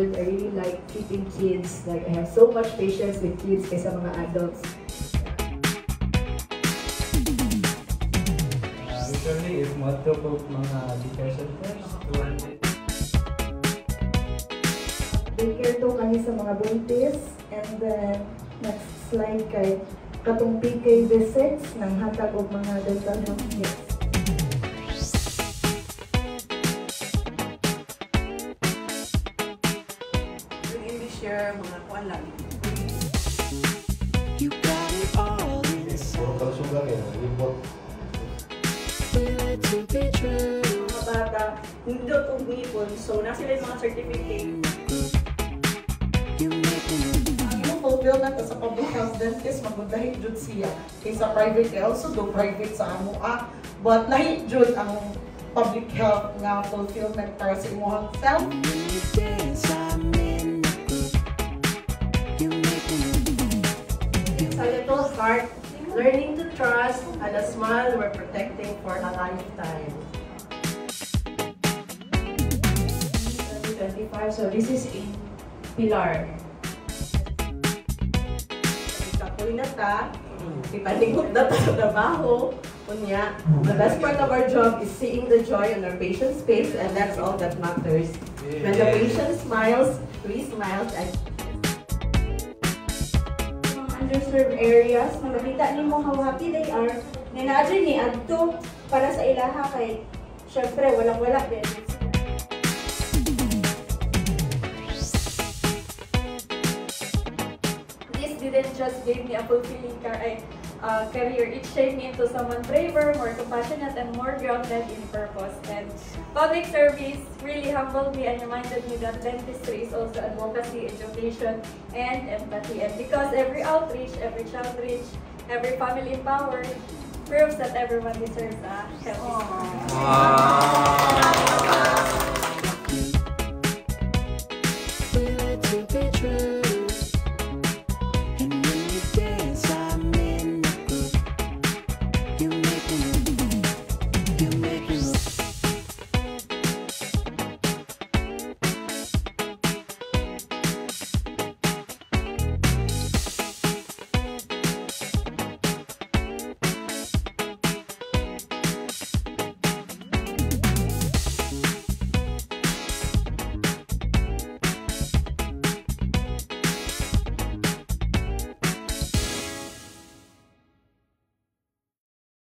good. I really like treating kids. Like, I have so much patience with kids kaysa mga adults. Usually, if multiple mga daycare centers, Daycare to kani sa mga buntis. And then, next slide kay katong PK visits ng hatag og mga dental health kits. Share mga kuan lang. puro kalusugan yan, report. Mga bata, hindi daw itong ngipon. So, nasa sila yung mga certificate. Yung fulfillment sa public health dentist, magundahit jud siya. Kaysa private, I also do private sa amo. But lahi jud ang public health nga fulfillment para sa imong self. It's a little heart, learning to trust, and a smile we're protecting for a lifetime. 2025, so this is in Pilar. Ikapoy na ta, ipalingot na ta sa trabaho. Kunya, the best part of our job is seeing the joy on our patient's face, and that's all that matters. When the patient smiles, we smile, and underserved areas na makita nimo how happy they are nga naadyo ni adto para sa ilaha kay syempre walang-wala din. This didn't just give me a fulfilling career. It shaped me into someone braver, more compassionate, and more grounded in purpose. And public service really humbled me and reminded me that dentistry is also advocacy, education, and empathy. And because every outreach, every child reach, every family empowered proves that everyone deserves a healthy smile.